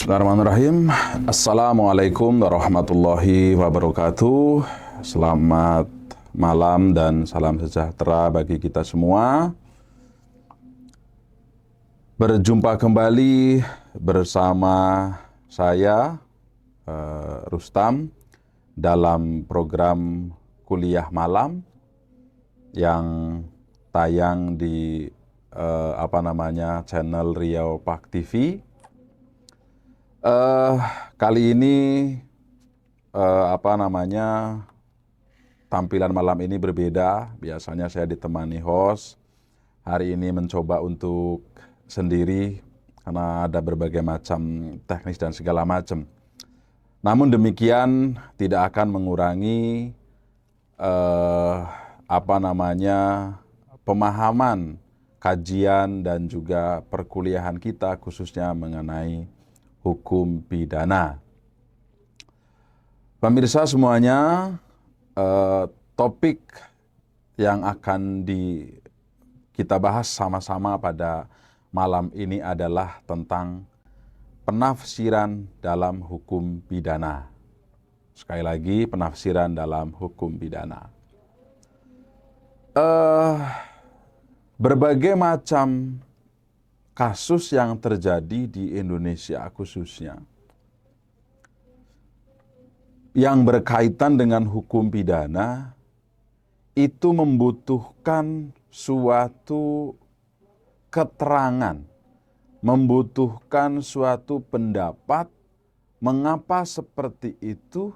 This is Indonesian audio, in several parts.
Bismillahirrahmanirrahim. Assalamualaikum warahmatullahi wabarakatuh. Selamat malam dan salam sejahtera bagi kita semua. Berjumpa kembali bersama saya, Rustam, dalam program kuliah malam yang tayang di channel Riau Park TV. Kali ini tampilan malam ini berbeda. Biasanya saya ditemani host. Hari ini mencoba untuk sendiri karena ada berbagai macam teknis dan segala macam. Namun demikian tidak akan mengurangi pemahaman, kajian dan juga perkuliahan kita khususnya mengenai hukum pidana. Pemirsa semuanya, topik yang akan kita bahas sama-sama pada malam ini adalah tentang penafsiran dalam hukum pidana. Sekali lagi, penafsiran dalam hukum pidana. Berbagai macam kasus yang terjadi di Indonesia khususnya yang berkaitan dengan hukum pidana itu membutuhkan suatu keterangan, membutuhkan suatu pendapat mengapa seperti itu,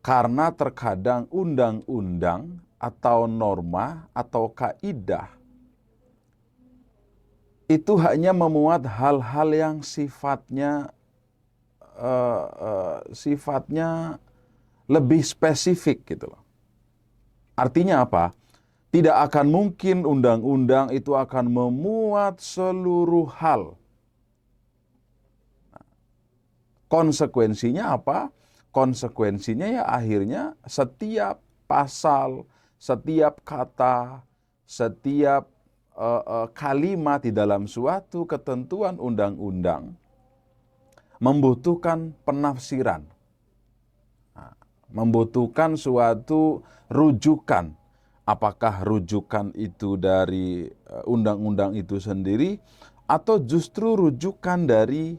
karena terkadang undang-undang atau norma atau kaidah itu hanya memuat hal-hal yang sifatnya lebih spesifik gitu loh. Artinya apa? Tidak akan mungkin undang-undang itu akan memuat seluruh hal. Konsekuensinya apa? Konsekuensinya ya akhirnya setiap pasal, setiap kata, setiap kalimat di dalam suatu ketentuan undang-undang membutuhkan penafsiran, membutuhkan suatu rujukan. Apakah rujukan itu dari undang-undang itu sendiri atau justru rujukan dari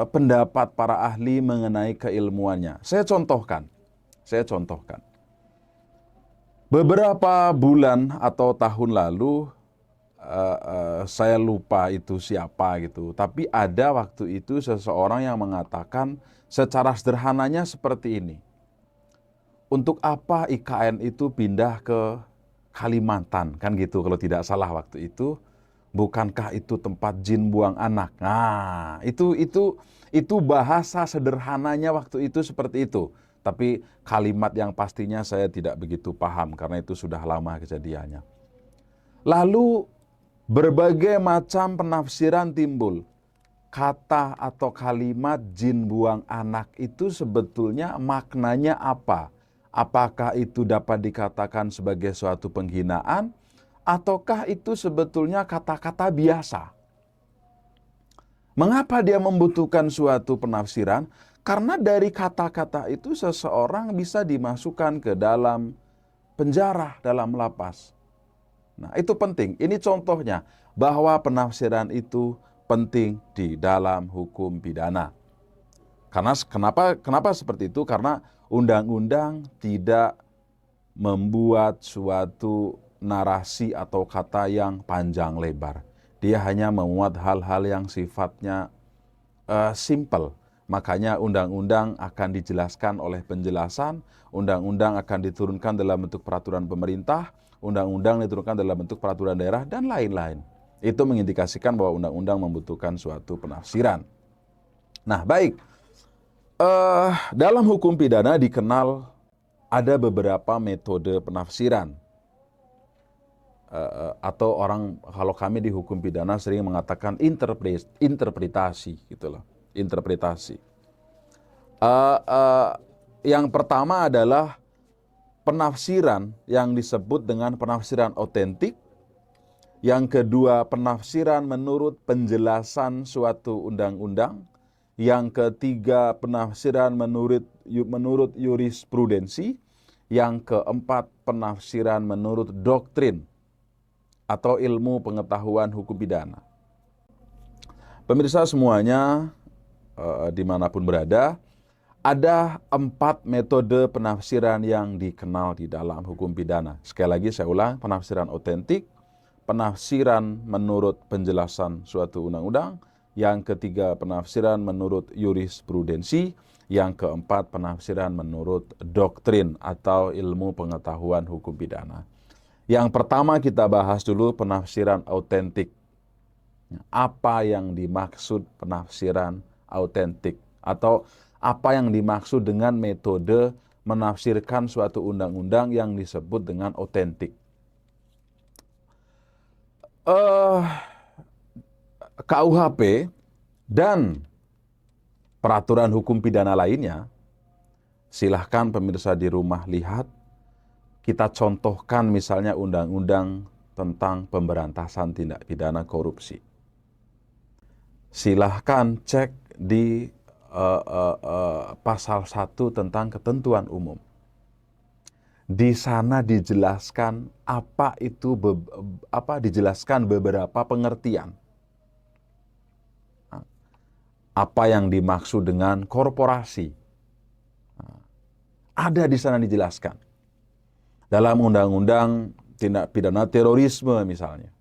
pendapat para ahli mengenai keilmuannya. Saya contohkan. Beberapa bulan atau tahun lalu, saya lupa itu siapa gitu. Tapi ada waktu itu seseorang yang mengatakan secara sederhananya seperti ini. Untuk apa IKN itu pindah ke Kalimantan? Kan gitu kalau tidak salah waktu itu. Bukankah itu tempat jin buang anak? Nah, itu bahasa sederhananya waktu itu seperti itu. Tapi kalimat yang pastinya saya tidak begitu paham karena itu sudah lama kejadiannya. Lalu berbagai macam penafsiran timbul. Kata atau kalimat jin buang anak itu sebetulnya maknanya apa? Apakah itu dapat dikatakan sebagai suatu penghinaan? Ataukah itu sebetulnya kata-kata biasa? Mengapa dia membutuhkan suatu penafsiran? Karena dari kata-kata itu seseorang bisa dimasukkan ke dalam penjara, dalam lapas. Nah, itu penting. Ini contohnya bahwa penafsiran itu penting di dalam hukum pidana. Karena kenapa seperti itu? Karena undang-undang tidak membuat suatu narasi atau kata yang panjang lebar. Dia hanya memuat hal-hal yang sifatnya simple. Makanya undang-undang akan dijelaskan oleh penjelasan, undang-undang akan diturunkan dalam bentuk peraturan pemerintah, undang-undang diturunkan dalam bentuk peraturan daerah, dan lain-lain. Itu mengindikasikan bahwa undang-undang membutuhkan suatu penafsiran. Nah, baik. Dalam hukum pidana dikenal ada beberapa metode penafsiran. Atau kalau kami di hukum pidana sering mengatakan interpretasi gitu loh. Interpretasi. Yang pertama adalah penafsiran yang disebut dengan penafsiran otentik. Yang kedua, penafsiran menurut penjelasan suatu undang-undang. yang ketiga penafsiran menurut jurisprudensi, yang keempat penafsiran menurut doktrin atau ilmu pengetahuan hukum pidana. Pemirsa semuanya, dimanapun berada, ada 4 metode penafsiran yang dikenal di dalam hukum pidana. Sekali lagi saya ulang, penafsiran otentik, penafsiran menurut penjelasan suatu undang-undang, yang ketiga penafsiran menurut jurisprudensi, yang keempat penafsiran menurut doktrin atau ilmu pengetahuan hukum pidana. Yang pertama kita bahas dulu penafsiran otentik. Apa yang dimaksud penafsiran autentik atau apa yang dimaksud dengan metode menafsirkan suatu undang-undang yang disebut dengan otentik. KUHP dan peraturan hukum pidana lainnya, silahkan pemirsa di rumah lihat, kita contohkan misalnya undang-undang tentang pemberantasan tindak pidana korupsi. Silahkan cek di pasal 1 tentang ketentuan umum. Di sana dijelaskan dijelaskan beberapa pengertian. Apa yang dimaksud dengan korporasi. Ada di sana dijelaskan. Dalam undang-undang tindak pidana terorisme misalnya.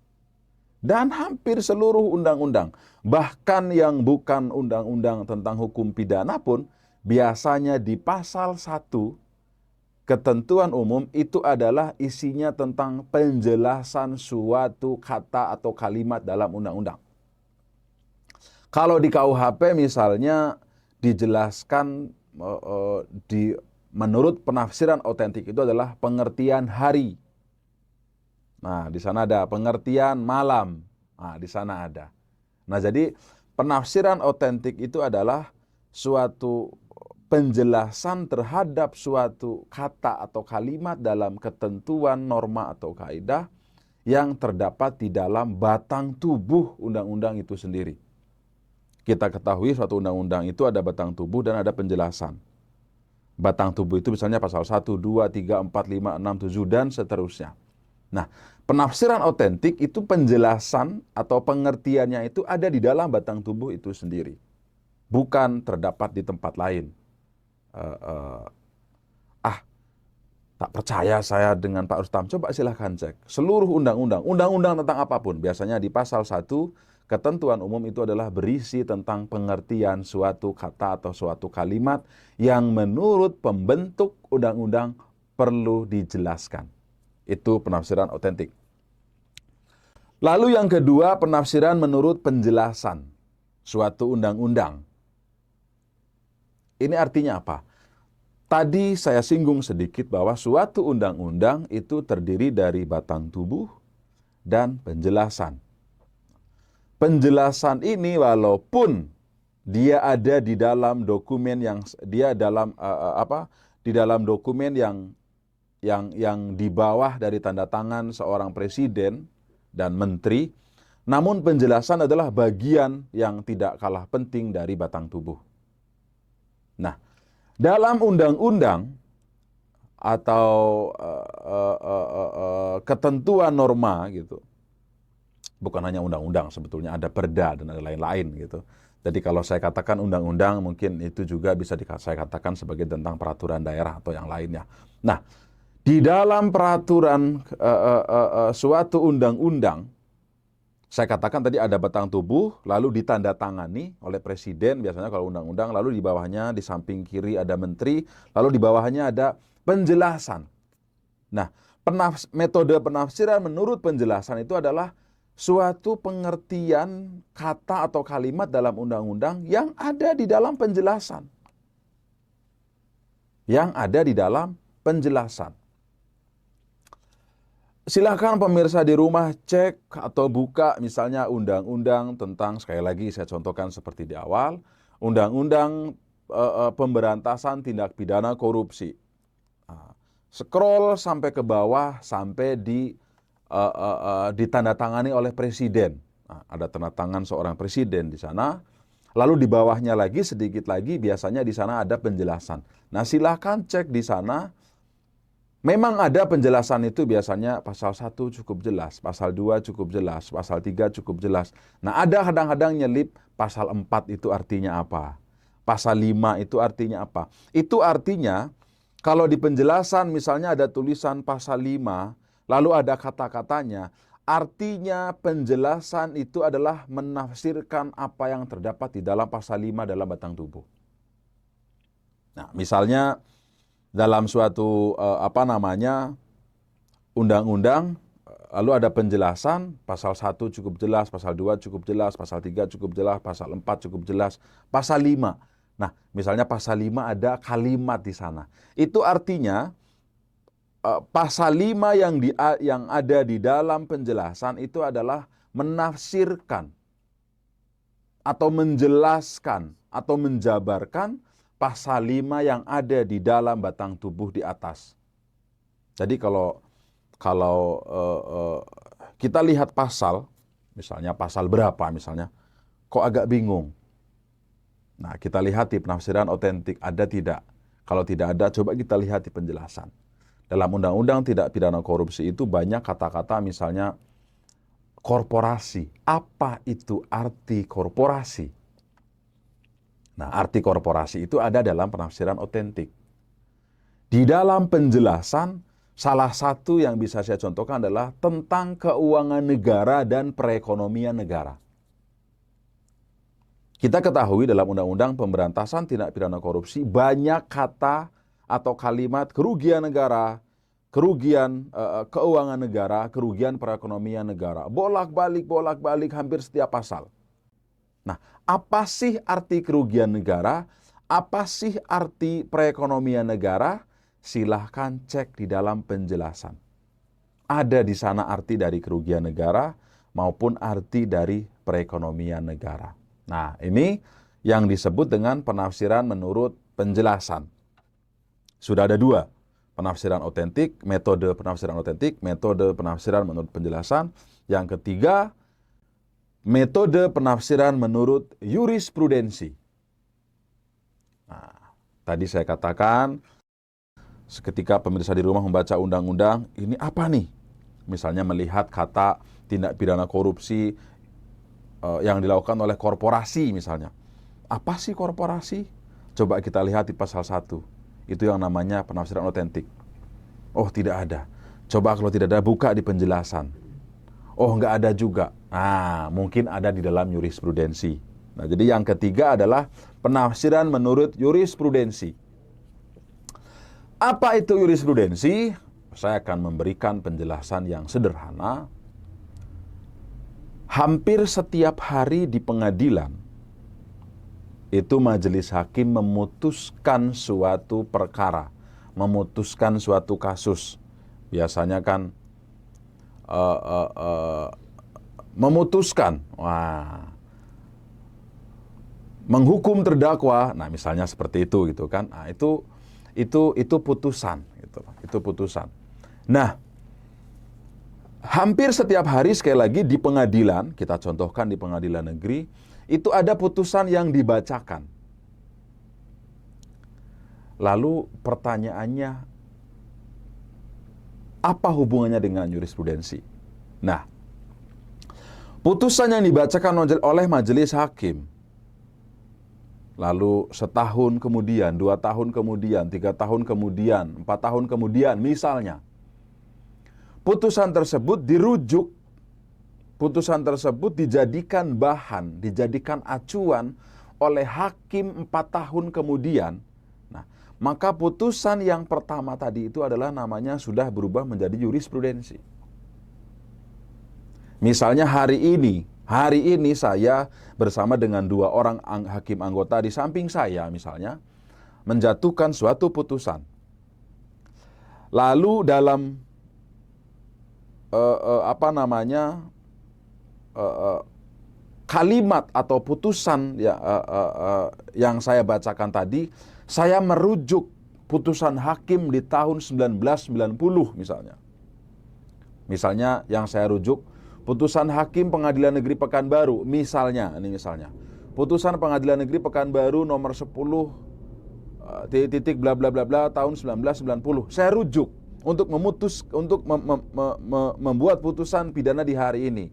Dan hampir seluruh undang-undang, bahkan yang bukan undang-undang tentang hukum pidana pun, biasanya di pasal 1 ketentuan umum itu adalah isinya tentang penjelasan suatu kata atau kalimat dalam undang-undang. Kalau di KUHP misalnya dijelaskan menurut penafsiran otentik itu adalah pengertian hari. Nah, di sana ada pengertian malam. Nah, di sana ada. Nah, jadi penafsiran otentik itu adalah suatu penjelasan terhadap suatu kata atau kalimat dalam ketentuan norma atau kaidah yang terdapat di dalam batang tubuh undang-undang itu sendiri. Kita ketahui suatu undang-undang itu ada batang tubuh dan ada penjelasan. Batang tubuh itu misalnya pasal 1, 2, 3, 4, 5, 6, 7, dan seterusnya. Nah, penafsiran otentik itu penjelasan atau pengertiannya itu ada di dalam batang tubuh itu sendiri. Bukan terdapat di tempat lain. Tak percaya saya dengan Pak Rustam. Coba silahkan cek. Seluruh undang-undang tentang apapun. Biasanya di pasal 1, ketentuan umum itu adalah berisi tentang pengertian suatu kata atau suatu kalimat yang menurut pembentuk undang-undang perlu dijelaskan. Itu penafsiran otentik. Lalu yang kedua, penafsiran menurut penjelasan suatu undang-undang. Ini artinya apa? Tadi saya singgung sedikit bahwa suatu undang-undang itu terdiri dari batang tubuh dan penjelasan. Penjelasan ini walaupun dia ada di dalam dokumen yang di bawah dari tanda tangan seorang presiden dan menteri, namun penjelasan adalah bagian yang tidak kalah penting dari batang tubuh. Nah, dalam undang-undang atau ketentuan norma gitu, bukan hanya undang-undang, sebetulnya ada perda dan ada lain-lain gitu. Jadi kalau saya katakan undang-undang, mungkin itu juga bisa saya katakan sebagai tentang peraturan daerah atau yang lainnya. Nah, di dalam peraturan suatu undang-undang, saya katakan tadi ada batang tubuh, lalu ditandatangani oleh presiden, biasanya kalau undang-undang, lalu di bawahnya, di samping kiri ada menteri, lalu di bawahnya ada penjelasan. Nah, metode penafsiran menurut penjelasan itu adalah suatu pengertian kata atau kalimat dalam undang-undang yang ada di dalam penjelasan. Yang ada di dalam penjelasan. Silakan pemirsa di rumah cek atau buka misalnya undang-undang tentang, sekali lagi saya contohkan seperti di awal, undang-undang pemberantasan tindak pidana korupsi. Scroll sampai ke bawah sampai ditandatangani oleh presiden. Ada tanda tangan seorang presiden di sana. Lalu di bawahnya lagi sedikit lagi biasanya di sana ada penjelasan. Nah, silahkan cek di sana. Memang ada penjelasan itu biasanya pasal 1 cukup jelas, pasal 2 cukup jelas, pasal 3 cukup jelas. Nah, ada kadang-kadang nyelip pasal 4 itu artinya apa? Pasal 5 itu artinya apa? Itu artinya kalau di penjelasan misalnya ada tulisan pasal 5, lalu ada kata-katanya, artinya penjelasan itu adalah menafsirkan apa yang terdapat di dalam pasal 5 dalam batang tubuh. Nah, misalnya dalam suatu undang-undang, lalu ada penjelasan, pasal 1 cukup jelas, pasal 2 cukup jelas, pasal 3 cukup jelas, pasal 4 cukup jelas, pasal 5. Nah, misalnya pasal 5 ada kalimat di sana. Itu artinya pasal 5 yang ada di dalam penjelasan itu adalah menafsirkan atau menjelaskan atau menjabarkan pasal 5 yang ada di dalam batang tubuh di atas. Jadi kalau kita lihat pasal, misalnya pasal berapa misalnya, kok agak bingung. Nah, kita lihat di penafsiran otentik, ada tidak? Kalau tidak ada, coba kita lihat di penjelasan. Dalam undang-undang tindak pidana korupsi itu banyak kata-kata misalnya korporasi. Apa itu arti korporasi? Nah, arti korporasi itu ada dalam penafsiran otentik. Di dalam penjelasan, salah satu yang bisa saya contohkan adalah tentang keuangan negara dan perekonomian negara. Kita ketahui dalam Undang-Undang Pemberantasan Tindak Pidana Korupsi banyak kata atau kalimat kerugian negara, kerugian keuangan negara, kerugian perekonomian negara. Bolak-balik hampir setiap pasal. Nah, apa sih arti kerugian negara? Apa sih arti perekonomian negara? Silahkan cek di dalam penjelasan. Ada di sana arti dari kerugian negara maupun arti dari perekonomian negara. Nah, ini yang disebut dengan penafsiran menurut penjelasan. Sudah ada dua, penafsiran otentik, metode penafsiran otentik, metode penafsiran menurut penjelasan. Yang ketiga, metode penafsiran menurut jurisprudensi. Nah, tadi saya katakan, ketika pemirsa di rumah membaca undang-undang, ini apa nih? Misalnya melihat kata tindak pidana korupsi yang dilakukan oleh korporasi misalnya. Apa sih korporasi? Coba kita lihat di pasal 1. Itu yang namanya penafsiran otentik. Oh, tidak ada. Coba kalau tidak ada, buka di penjelasan. Oh, nggak ada juga. Nah, mungkin ada di dalam jurisprudensi. Nah, jadi yang ketiga adalah penafsiran menurut jurisprudensi. Apa itu jurisprudensi? Saya akan memberikan penjelasan yang sederhana. Hampir setiap hari di pengadilan, itu majelis hakim memutuskan suatu perkara, memutuskan suatu kasus. Biasanya kan memutuskan, menghukum terdakwa, nah misalnya seperti itu gitu kan. Nah, itu putusan gitu. Itu putusan. Nah, hampir setiap hari sekali lagi di pengadilan, kita contohkan di pengadilan negeri, itu ada putusan yang dibacakan. Lalu pertanyaannya, apa hubungannya dengan jurisprudensi? Nah, putusan yang dibacakan oleh majelis hakim, lalu setahun kemudian, 2 tahun kemudian, 3 tahun kemudian, 4 tahun kemudian, misalnya, putusan tersebut dirujuk, putusan tersebut dijadikan bahan, dijadikan acuan oleh hakim 4 tahun kemudian. Nah, maka putusan yang pertama tadi itu adalah namanya sudah berubah menjadi jurisprudensi. Misalnya hari ini saya bersama dengan 2 orang hakim anggota di samping saya misalnya, menjatuhkan suatu putusan. Lalu dalam kalimat atau putusan yang saya bacakan tadi, saya merujuk putusan hakim di tahun 1990 misalnya. Misalnya yang saya rujuk putusan hakim Pengadilan Negeri Pekanbaru misalnya, ini misalnya. putusan Pengadilan Negeri Pekanbaru nomor 10 titik bla bla bla bla tahun 1990. Saya rujuk untuk membuat putusan pidana di hari ini.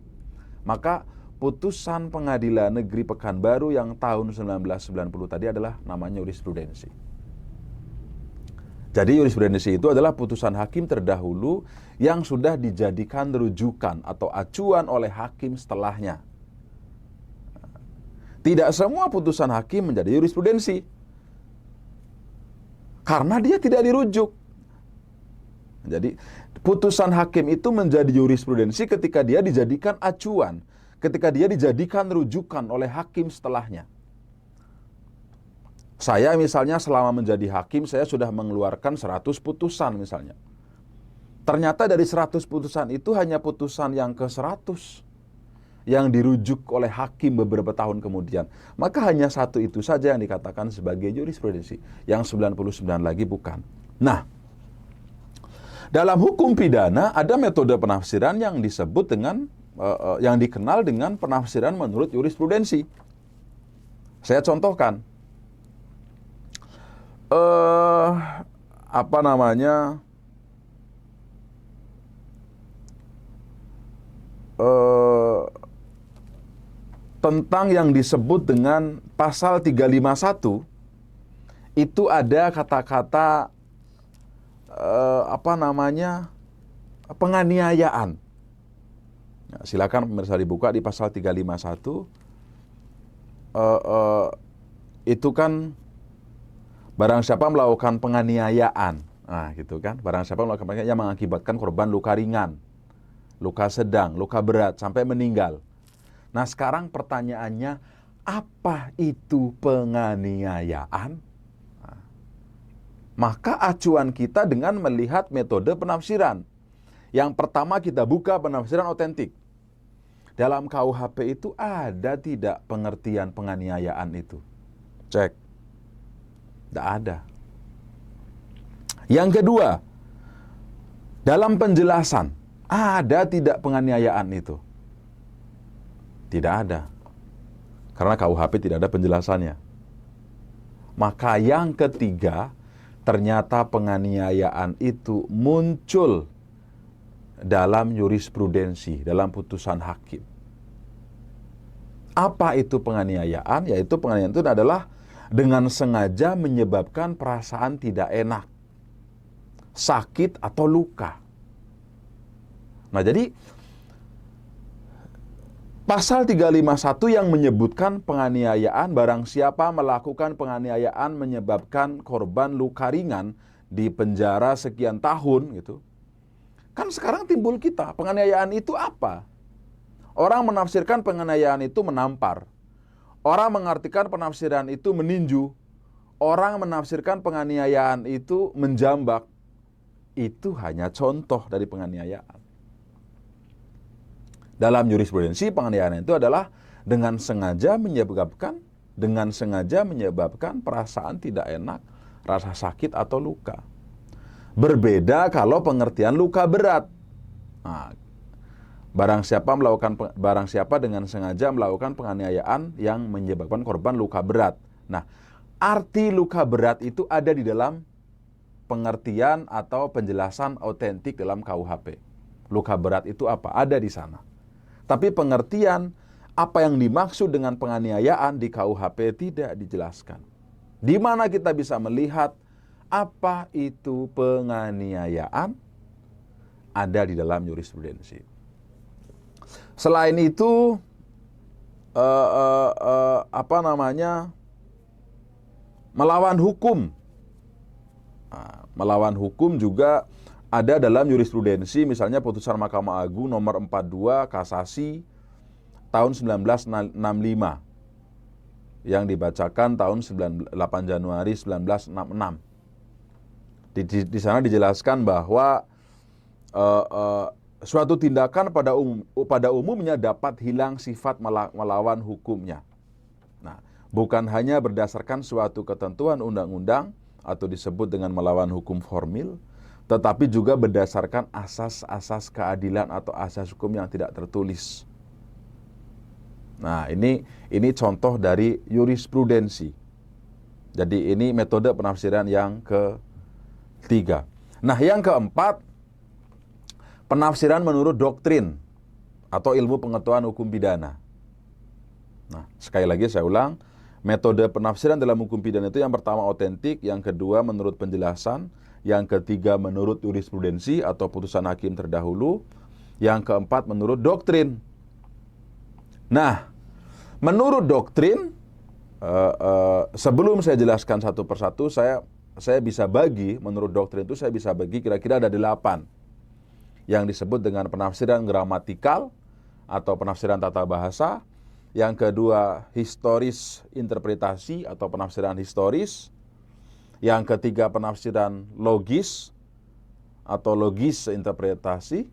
Maka putusan Pengadilan Negeri Pekanbaru yang tahun 1990 tadi adalah namanya jurisprudensi. Jadi jurisprudensi itu adalah putusan hakim terdahulu yang sudah dijadikan rujukan atau acuan oleh hakim setelahnya. Tidak semua putusan hakim menjadi jurisprudensi, karena dia tidak dirujuk. Jadi putusan hakim itu menjadi jurisprudensi ketika dia dijadikan acuan, ketika dia dijadikan rujukan oleh hakim setelahnya. Saya misalnya selama menjadi hakim, saya sudah mengeluarkan 100 putusan misalnya. Ternyata dari 100 putusan itu hanya putusan yang ke-100 yang dirujuk oleh hakim beberapa tahun kemudian. Maka hanya satu itu saja yang dikatakan sebagai jurisprudensi. Yang 99 lagi bukan. Nah, dalam hukum pidana ada metode penafsiran yang disebut dengan, yang dikenal dengan penafsiran menurut jurisprudensi. Saya contohkan. Tentang yang disebut dengan pasal 351 itu ada kata-kata penganiayaan. Nah, silakan pemirsa dibuka di pasal 351. Itu kan barang siapa melakukan penganiayaan, nah gitu kan, barang siapa melakukan penganiayaan yang mengakibatkan korban luka ringan, luka sedang, luka berat, sampai meninggal. Nah sekarang pertanyaannya, apa itu penganiayaan? Nah, maka acuan kita dengan melihat metode penafsiran. Yang pertama kita buka penafsiran otentik. Dalam KUHP itu ada tidak pengertian penganiayaan itu? Cek. Tidak ada. Yang kedua, dalam penjelasan, ada tidak penganiayaan itu? Tidak ada. Karena KUHP tidak ada penjelasannya. Maka yang ketiga, ternyata penganiayaan itu muncul dalam jurisprudensi, dalam putusan hakim. Apa itu penganiayaan? Yaitu penganiayaan itu adalah dengan sengaja menyebabkan perasaan tidak enak, sakit atau luka. Nah jadi pasal 351 yang menyebutkan penganiayaan, barang siapa melakukan penganiayaan menyebabkan korban luka ringan di penjara sekian tahun gitu. Kan sekarang timbul kita, penganiayaan itu apa? Orang menafsirkan penganiayaan itu menampar. Orang mengartikan penafsiran itu meninju. Orang menafsirkan penganiayaan itu menjambak. Itu hanya contoh dari penganiayaan. Dalam jurisprudensi, penganiayaan itu adalah dengan sengaja menyebabkan perasaan tidak enak, rasa sakit atau luka. Berbeda kalau pengertian luka berat. Nah, barang siapa dengan sengaja melakukan penganiayaan yang menyebabkan korban luka berat. Nah, arti luka berat itu ada di dalam pengertian atau penjelasan otentik dalam KUHP. Luka berat itu apa? Ada di sana. Tapi pengertian apa yang dimaksud dengan penganiayaan di KUHP tidak dijelaskan. Di mana kita bisa melihat apa itu penganiayaan? Ada di dalam jurisprudensi. Selain itu, melawan hukum. Nah, melawan hukum juga ada dalam jurisprudensi, misalnya putusan Mahkamah Agung nomor 42 kasasi tahun 1965 yang dibacakan tahun 8 Januari 1966. Di sana dijelaskan bahwa suatu tindakan pada umumnya dapat hilang sifat melawan hukumnya. Nah, bukan hanya berdasarkan suatu ketentuan undang-undang atau disebut dengan melawan hukum formil, tetapi juga berdasarkan asas-asas keadilan atau asas hukum yang tidak tertulis. Nah, ini contoh dari jurisprudensi. Jadi ini metode penafsiran yang ketiga. Nah, yang keempat, penafsiran menurut doktrin atau ilmu pengetahuan hukum pidana. Nah, sekali lagi saya ulang, metode penafsiran dalam hukum pidana itu yang pertama otentik, yang kedua menurut penjelasan, yang ketiga menurut jurisprudensi atau putusan hakim terdahulu, yang keempat menurut doktrin. Nah, menurut doktrin, sebelum saya jelaskan satu persatu, saya bisa bagi, menurut doktrin itu saya bisa bagi kira-kira ada 8 yang disebut dengan penafsiran gramatikal atau penafsiran tata bahasa. Yang kedua, historis interpretasi atau penafsiran historis. Yang ketiga, penafsiran logis atau logis interpretasi.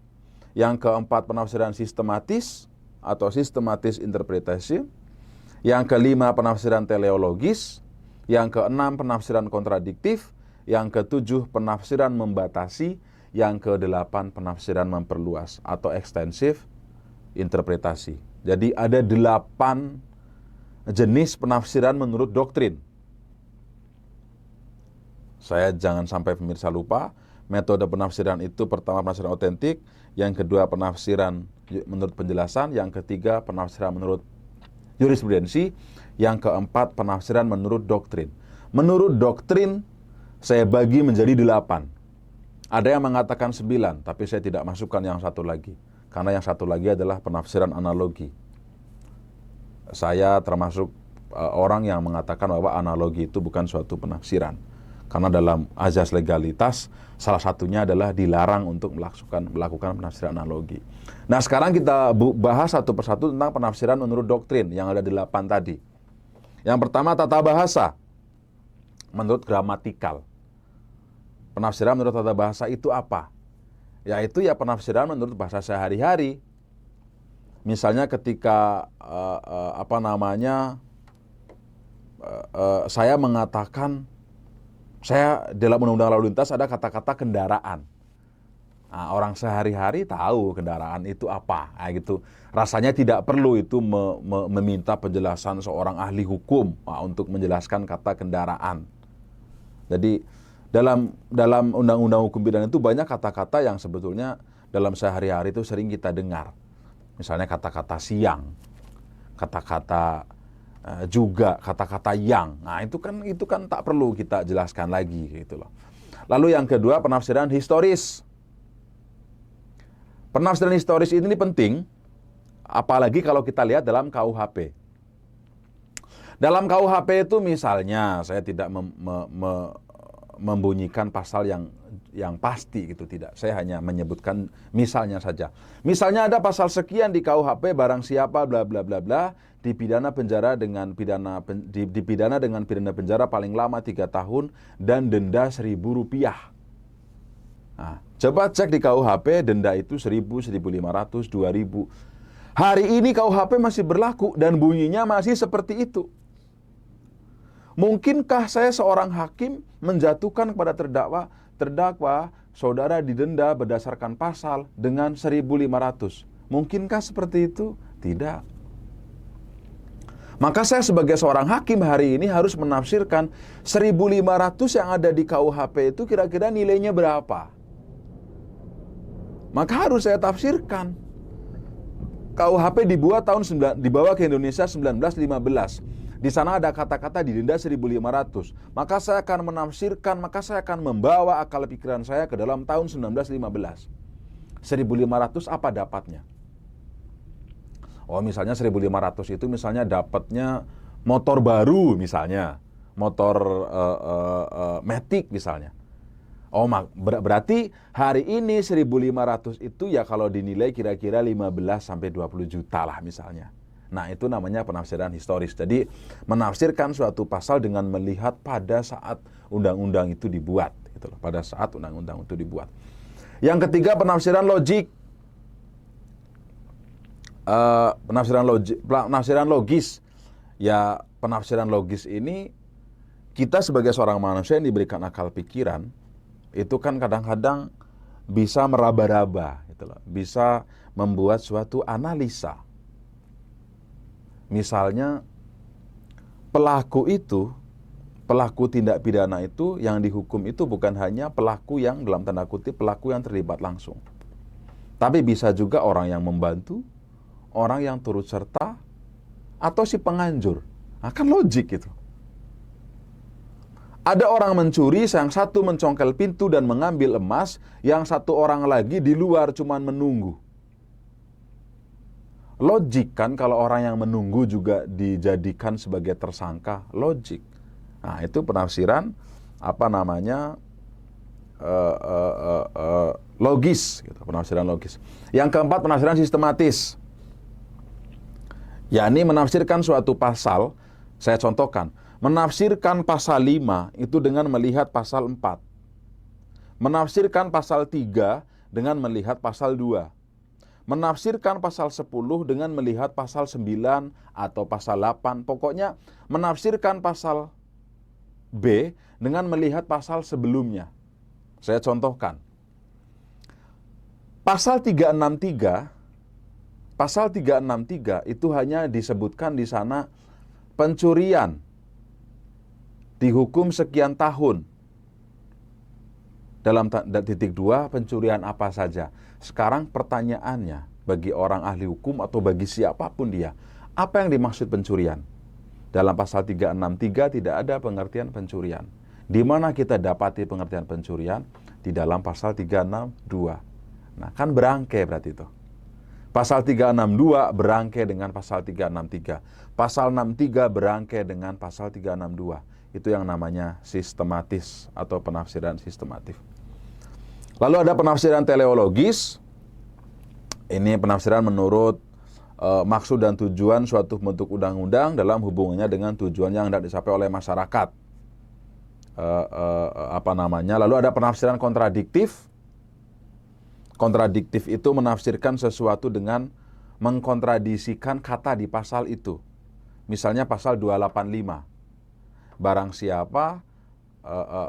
Yang keempat, penafsiran sistematis atau sistematis interpretasi. Yang kelima, penafsiran teleologis. Yang keenam, penafsiran kontradiktif. Yang ketujuh, penafsiran membatasi. Yang kedelapan, penafsiran memperluas atau ekstensif interpretasi. Jadi ada 8 jenis penafsiran menurut doktrin. Saya jangan sampai pemirsa lupa, metode penafsiran itu pertama penafsiran otentik, yang kedua penafsiran menurut penjelasan, yang ketiga penafsiran menurut jurisprudensi, yang keempat penafsiran menurut doktrin. Menurut doktrin saya bagi menjadi 8. Ada yang mengatakan 9, tapi saya tidak masukkan yang satu lagi. Karena yang satu lagi adalah penafsiran analogi. Saya termasuk orang yang mengatakan bahwa analogi itu bukan suatu penafsiran. Karena dalam azas legalitas, salah satunya adalah dilarang untuk melakukan penafsiran analogi. Nah, sekarang kita bahas satu persatu tentang penafsiran menurut doktrin yang ada 8 tadi. Yang pertama, tata bahasa menurut gramatikal. Penafsiran menurut tata bahasa itu apa? Yaitu ya penafsiran menurut bahasa sehari-hari. Misalnya ketika saya mengatakan, saya dalam undang-undang lalu lintas ada kata-kata kendaraan. Nah, orang sehari-hari tahu kendaraan itu apa, gitu. Rasanya tidak perlu itu meminta penjelasan seorang ahli hukum untuk menjelaskan kata kendaraan. Jadi dalam undang-undang hukum pidana itu banyak kata-kata yang sebetulnya dalam sehari-hari itu sering kita dengar. Misalnya kata-kata siang, kata-kata juga, kata-kata yang. Nah, itu kan tak perlu kita jelaskan lagi gitu loh. Lalu yang kedua, penafsiran historis. Penafsiran historis ini penting, apalagi kalau kita lihat dalam KUHP. Dalam KUHP itu misalnya, saya tidak membunyikan pasal yang pasti gitu, tidak. Saya hanya menyebutkan misalnya saja. Misalnya ada pasal sekian di KUHP, barang siapa bla bla bla bla dipidana dengan pidana penjara paling lama 3 tahun dan denda Rp1.000. Nah, coba cek di KUHP, denda itu 1.000, 1.500, 2.000. Hari ini KUHP masih berlaku dan bunyinya masih seperti itu. Mungkinkah saya seorang hakim menjatuhkan kepada terdakwa saudara didenda berdasarkan pasal dengan 1.500? Mungkinkah seperti itu? Tidak. Maka saya sebagai seorang hakim hari ini harus menafsirkan 1.500 yang ada di KUHP itu kira-kira nilainya berapa. Maka harus saya tafsirkan. KUHP dibawa ke Indonesia 1915. Di sana ada kata-kata didenda 1.500. Maka saya akan menafsirkan, maka saya akan membawa akal pikiran saya ke dalam tahun 1915. 1.500 apa dapatnya? Oh, misalnya 1.500 itu misalnya dapatnya motor baru misalnya. Motor Matic misalnya. Oh, berarti hari ini 1.500 itu ya kalau dinilai kira-kira 15 sampai 20 juta lah misalnya. Nah, itu namanya penafsiran historis. Jadi, menafsirkan suatu pasal dengan melihat pada saat undang-undang itu dibuat. Gitu loh, pada saat undang-undang itu dibuat. Yang ketiga, penafsiran logik. Penafsiran logis. Ya, penafsiran logis ini, kita sebagai seorang manusia yang diberikan akal pikiran, itu kan kadang-kadang bisa meraba-raba. Gitu loh, bisa membuat suatu analisa. Misalnya pelaku tindak pidana itu yang dihukum itu bukan hanya pelaku yang dalam tanda kutip pelaku yang terlibat langsung. Tapi bisa juga orang yang membantu, orang yang turut serta, atau si penganjur. Nah, kan logik itu. Ada orang mencuri, yang satu mencongkel pintu dan mengambil emas, yang satu orang lagi di luar cuman menunggu. Logik kan kalau orang yang menunggu juga dijadikan sebagai tersangka, logik. Nah, itu penafsiran logis, gitu, penafsiran logis. Yang keempat, penafsiran sistematis. Yakni menafsirkan suatu pasal, saya contohkan, menafsirkan pasal 5 itu dengan melihat pasal 4. Menafsirkan pasal 3 dengan melihat pasal 2. Menafsirkan pasal 10 dengan melihat pasal 9 atau pasal 8. Pokoknya menafsirkan pasal B dengan melihat pasal sebelumnya. Saya contohkan. Pasal 363 itu hanya disebutkan di sana pencurian dihukum sekian tahun. Dalam titik 2, pencurian apa saja. Sekarang pertanyaannya bagi orang ahli hukum atau bagi siapapun dia, apa yang dimaksud pencurian? Dalam pasal 363 tidak ada pengertian pencurian. Di mana kita dapati pengertian pencurian? Di dalam pasal 362. Nah, kan berangkai berarti itu. Pasal 362 berangkai dengan pasal 363. Pasal 63 berangkai dengan pasal 362. Itu yang namanya sistematis atau penafsiran sistematif. Lalu ada penafsiran teleologis. Ini penafsiran menurut maksud dan tujuan suatu bentuk undang-undang dalam hubungannya dengan tujuan yang hendak dicapai oleh masyarakat. Lalu ada penafsiran kontradiktif. Kontradiktif itu menafsirkan sesuatu dengan mengkontradisikan kata di pasal itu. Misalnya pasal 285. Barang siapa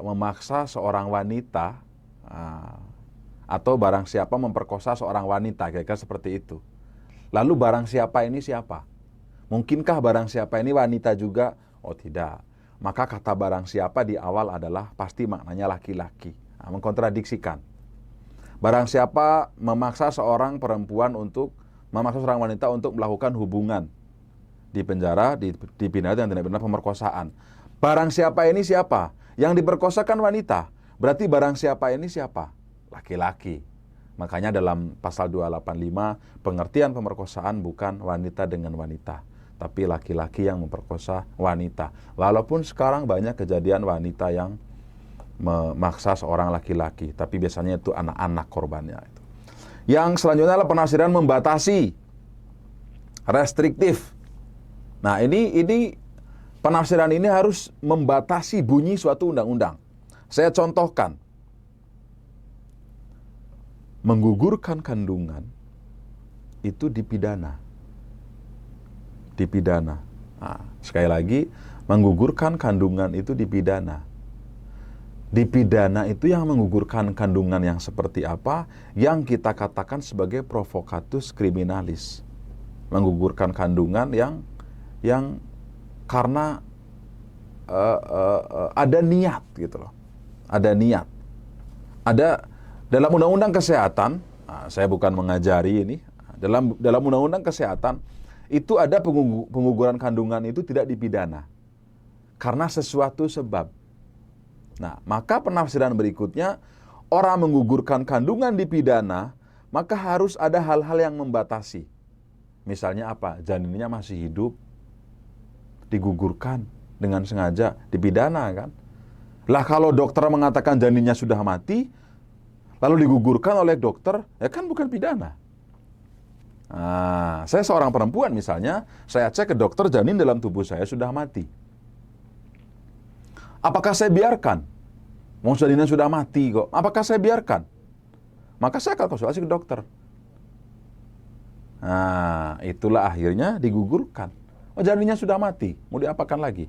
memaksa seorang wanita atau barang siapa memperkosa seorang wanita, kira-kira seperti itu. Lalu barang siapa ini siapa? Mungkinkah barang siapa ini wanita juga? Oh tidak. Maka kata barang siapa di awal adalah pasti maknanya laki-laki. Nah, mengkontradiksikan. Barang siapa memaksa seorang wanita untuk melakukan hubungan di penjara, dipidana dengan tindak pidana pemerkosaan. Barang siapa ini siapa? Yang diperkosakan wanita. Berarti barang siapa ini siapa? Laki-laki. Makanya dalam pasal 285, pengertian pemerkosaan bukan wanita dengan wanita, tapi laki-laki yang memperkosa wanita. Walaupun sekarang banyak kejadian wanita yang memaksa seorang laki-laki, tapi biasanya itu anak-anak korbannya. Yang selanjutnya adalah penafsiran membatasi, restriktif. Nah, ini penafsiran ini harus membatasi bunyi suatu undang-undang. Saya contohkan. Menggugurkan kandungan itu dipidana. Dipidana. Nah, sekali lagi, menggugurkan kandungan itu dipidana. Dipidana itu yang menggugurkan kandungan yang seperti apa? Yang kita katakan sebagai provocatus criminalis. Menggugurkan kandungan yang karena ada niat gitu loh. Ada niat. Ada dalam undang-undang kesehatan, saya bukan mengajari ini, dalam undang-undang kesehatan itu ada pengguguran kandungan itu tidak dipidana karena sesuatu sebab. Nah, maka penafsiran berikutnya, orang menggugurkan kandungan dipidana, maka harus ada hal-hal yang membatasi. Misalnya apa? Janinnya masih hidup, digugurkan dengan sengaja, dipidana kan? Lah kalau dokter mengatakan janinnya sudah mati, lalu digugurkan oleh dokter, ya kan bukan pidana. Nah, saya seorang perempuan misalnya, saya cek ke dokter janin dalam tubuh saya sudah mati. Apakah saya biarkan? Mau janinnya sudah mati kok. Apakah saya biarkan? Maka saya akan konsultasi ke dokter. Nah, itulah akhirnya digugurkan. Oh, janinnya sudah mati, mau diapakan lagi?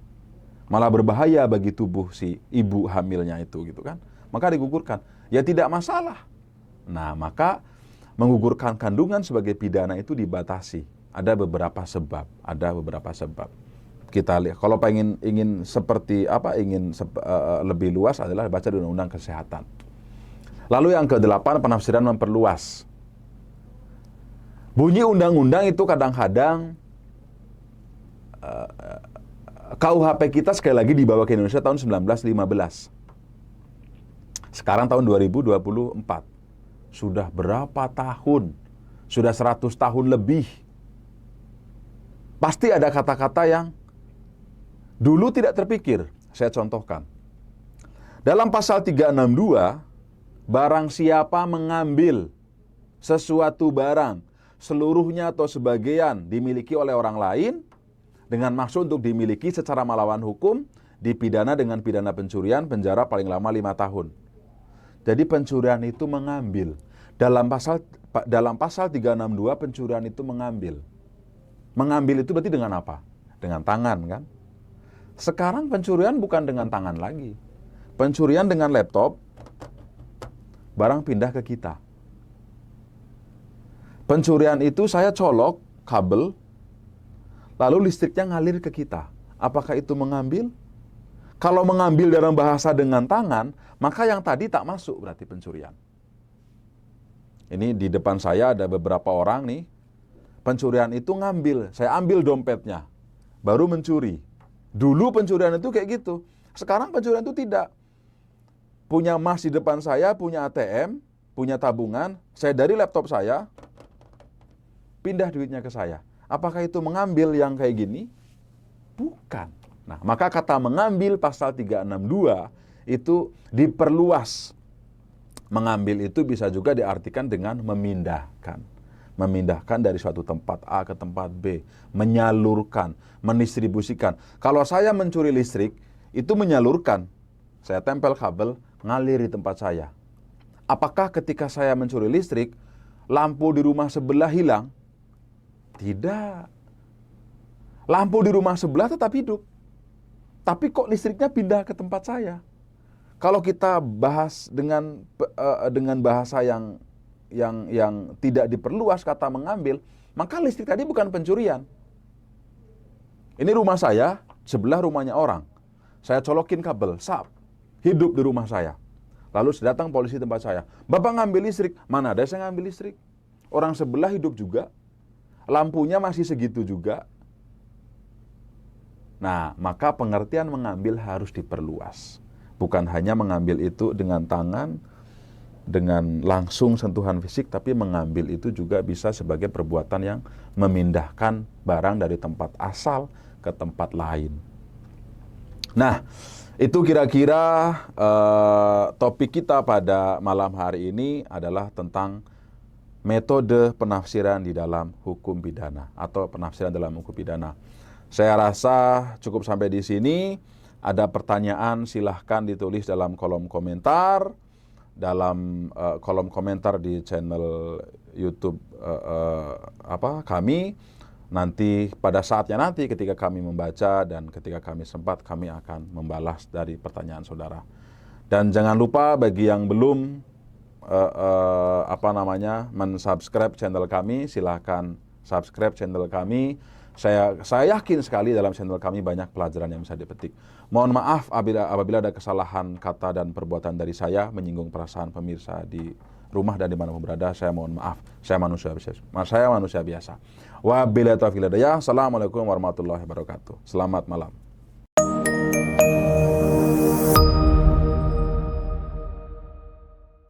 Malah berbahaya bagi tubuh si ibu hamilnya itu gitu kan. Maka digugurkan. Ya tidak masalah. Nah, maka menggugurkan kandungan sebagai pidana itu dibatasi. Ada beberapa sebab, Kita lihat, kalau ingin seperti apa, lebih luas adalah baca di Undang-Undang Kesehatan. Lalu yang ke-8, penafsiran memperluas. Bunyi undang-undang itu kadang-kadang KUHP kita sekali lagi dibawa ke Indonesia tahun 1915. Sekarang tahun 2024. Sudah berapa tahun? Sudah 100 tahun lebih. Pasti ada kata-kata yang dulu tidak terpikir. Saya contohkan. Dalam pasal 362, barang siapa mengambil sesuatu barang, seluruhnya atau sebagian dimiliki oleh orang lain, dengan maksud untuk dimiliki secara melawan hukum, dipidana dengan pidana pencurian, penjara paling lama 5 tahun. Jadi pencurian itu mengambil. Dalam pasal 362 pencurian itu mengambil. Mengambil itu berarti dengan apa? Dengan tangan kan? Sekarang pencurian bukan dengan tangan lagi. Pencurian dengan laptop, barang pindah ke kita. Pencurian itu saya colok kabel, lalu listriknya ngalir ke kita. Apakah itu mengambil? Kalau mengambil dalam bahasa dengan tangan, maka yang tadi tak masuk berarti pencurian. Ini di depan saya ada beberapa orang nih, pencurian itu ngambil, saya ambil dompetnya, baru mencuri. Dulu pencurian itu kayak gitu, sekarang pencurian itu tidak. Punya emas di depan saya, punya ATM, punya tabungan, saya dari laptop saya, pindah duitnya ke saya. Apakah itu mengambil yang kayak gini? Bukan. Nah, maka kata mengambil pasal 362 itu diperluas. Mengambil itu bisa juga diartikan dengan memindahkan. Memindahkan dari suatu tempat A ke tempat B. Menyalurkan, mendistribusikan. Kalau saya mencuri listrik, itu menyalurkan. Saya tempel kabel, ngalir di tempat saya. Apakah ketika saya mencuri listrik, lampu di rumah sebelah hilang? Tidak. Lampu di rumah sebelah tetap hidup. Tapi kok listriknya pindah ke tempat saya? Kalau kita bahas dengan bahasa yang tidak diperluas kata mengambil, maka listrik tadi bukan pencurian. Ini rumah saya, sebelah rumahnya orang. Saya colokin kabel, hidup di rumah saya. Lalu datang polisi tempat saya. Bapak ngambil listrik. Mana ada saya ngambil listrik? Orang sebelah hidup juga. Lampunya masih segitu juga. Nah, maka pengertian mengambil harus diperluas. Bukan hanya mengambil itu dengan tangan, dengan langsung sentuhan fisik, tapi mengambil itu juga bisa sebagai perbuatan yang memindahkan barang dari tempat asal ke tempat lain. Nah, itu kira-kira topik kita pada malam hari ini adalah tentang metode penafsiran di dalam hukum pidana atau penafsiran dalam hukum pidana. Saya rasa cukup sampai di sini. Ada pertanyaan silahkan ditulis dalam kolom komentar, di channel YouTube kami. Nanti pada saatnya nanti ketika kami membaca dan ketika kami sempat, kami akan membalas dari pertanyaan saudara. Dan jangan lupa bagi yang belum mensubscribe channel kami, silahkan subscribe channel kami. Saya yakin sekali dalam channel kami banyak pelajaran yang bisa dipetik. Mohon maaf apabila ada kesalahan kata dan perbuatan dari saya menyinggung perasaan pemirsa di rumah dan dimanapun berada. Saya mohon maaf. Saya manusia biasa. Wabillahi taufiq wal hidayah. Assalamualaikum warahmatullahi wabarakatuh. Selamat malam.